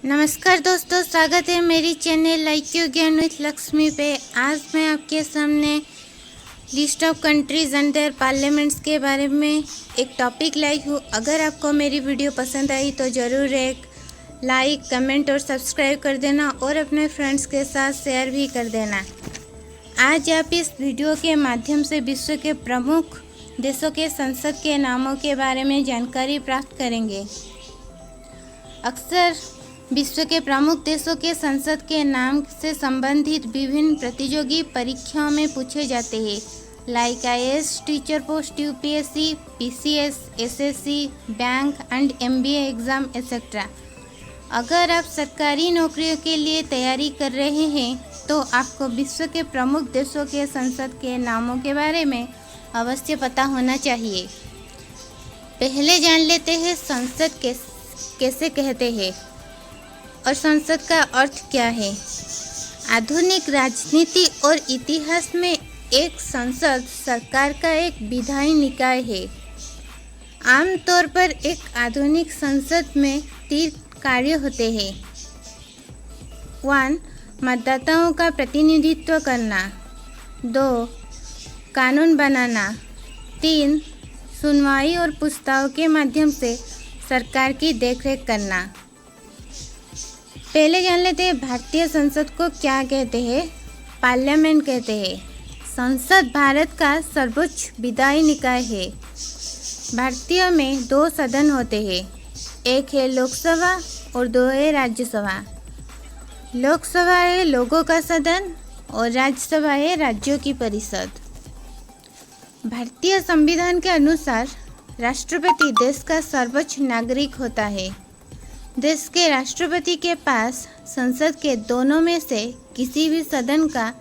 नमस्कार दोस्तों, स्वागत है मेरी channel like you Gyan with Lakshmi पे। आज मैं आपके सामने list of countries and their parliaments के बारे में एक टॉपिक लाई हूँ। अगर आपको मेरी वीडियो पसंद आई तो ज़रूर एक लाइक, कमेंट और सब्सक्राइब कर देना और अपने फ्रेंड्स के साथ शेयर भी कर देना। आज आप इस वीडियो के माध्यम से विश्व के प्रमुख देशों के संसद के नामों के बारे में जानकारी प्राप्त करेंगे। अक्सर विश्व के प्रमुख देशों के संसद के नाम से संबंधित विभिन्न प्रतियोगी परीक्षाओं में पूछे जाते हैं, like IAS, teacher post, UPSC, PCS, SSC, bank and MBA exam etcetera. अगर आप सरकारी नौकरियों के लिए तैयारी कर रहे हैं तो आपको विश्व के प्रमुख देशों के संसद के नामों के बारे में अवश्य पता होना चाहिए। पहले जान लेते हैं संसद कैसे कहते हैं और संसद का अर्थ क्या है। आधुनिक राजनीति और इतिहास में एक संसद सरकार का एक विधायी निकाय है। आमतौर पर एक आधुनिक संसद में 3 कार्य होते हैं। 1. मतदाताओं का प्रतिनिधित्व करना। 2. कानून बनाना। 3. सुनवाई और प्रस्ताव के माध्यम से सरकार की देखरेख करना। पहले जान लेते हैं भारतीय संसद को क्या कहते हैं। पार्लियामेंट कहते हैं। संसद भारत का सर्वोच्च विधायी निकाय है। भारतीय में 2 सदन होते हैं, एक है लोकसभा और 2 है राज्यसभा। लोकसभा है लोगों का सदन और राज्यसभा है राज्यों की परिषद। भारतीय संविधान के अनुसार राष्ट्रपति देश का सर्वोच्च नागरिक होता है। देश के राष्ट्रपति के पास संसद के दोनों में से किसी भी सदन का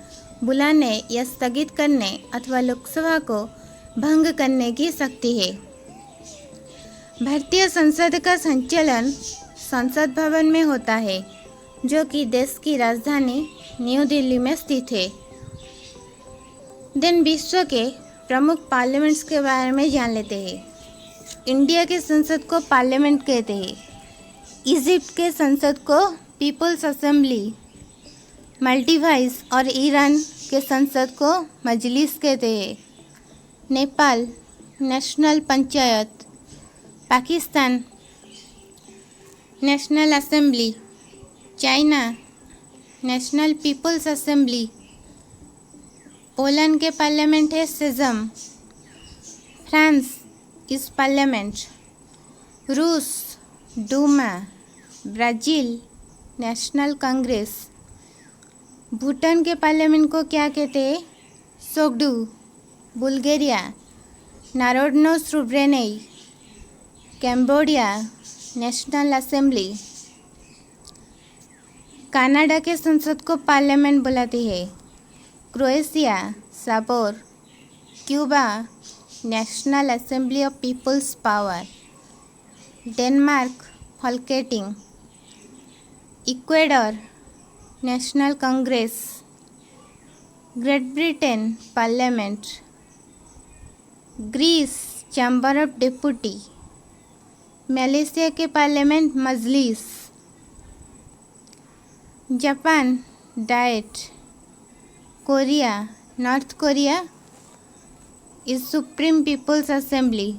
बुलाने या स्थगित करने अथवा लोकसभा को भंग करने की शक्ति है। भारतीय संसद का संचालन संसद भवन में होता है, जो कि देश की राजधानी न्यू दिल्ली में स्थित है। विश्व के प्रमुख पार्लियामेंट्स के बारे में जान लेते हैं। इंडिया के संसद को पार्लियामेंट कहते हैं। इजिप्ट के संसद को पीपल्स असेंबली, मालदीव्स और ईरान के संसद को मजलिस कहते हैं। Nepal national panchayat, Pakistan national assembly, China national people's assembly, Poland के पार्लियामेंट है सेजम, फ्रांस इस पार्लियामेंट, रूस Duma, Brazil national congress. Bhutan के पार्लियामेंट को क्या कहते हैं। Tshogdu, Bulgaria Narodno Sabranie, Cambodia national assembly. Canada के संसद को पार्लियामेंट बुलाती है। Croatia Sabor, Cuba national assembly of people's power, Denmark Folketing, Ecuador national congress, Great Britain parliament, Greece chamber of deputy, Malaysia के पार्लियामेंट मजलिस, Japan Diet, Korea North Korea is Supreme People's Assembly,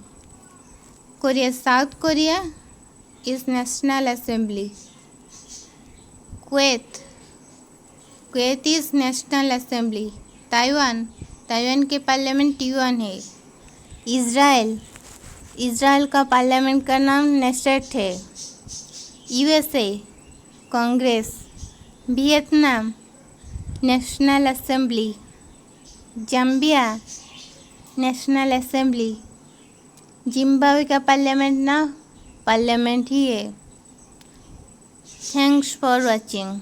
Korea South Korea is National Assembly, Kuwait is National Assembly, Taiwan के parliament T1 है। Israel का parliament का नाम Knesset है। USA Congress, Vietnam national assembly, Zambia national assembly, Zimbabwe का parliament ही है। Thanks for watching.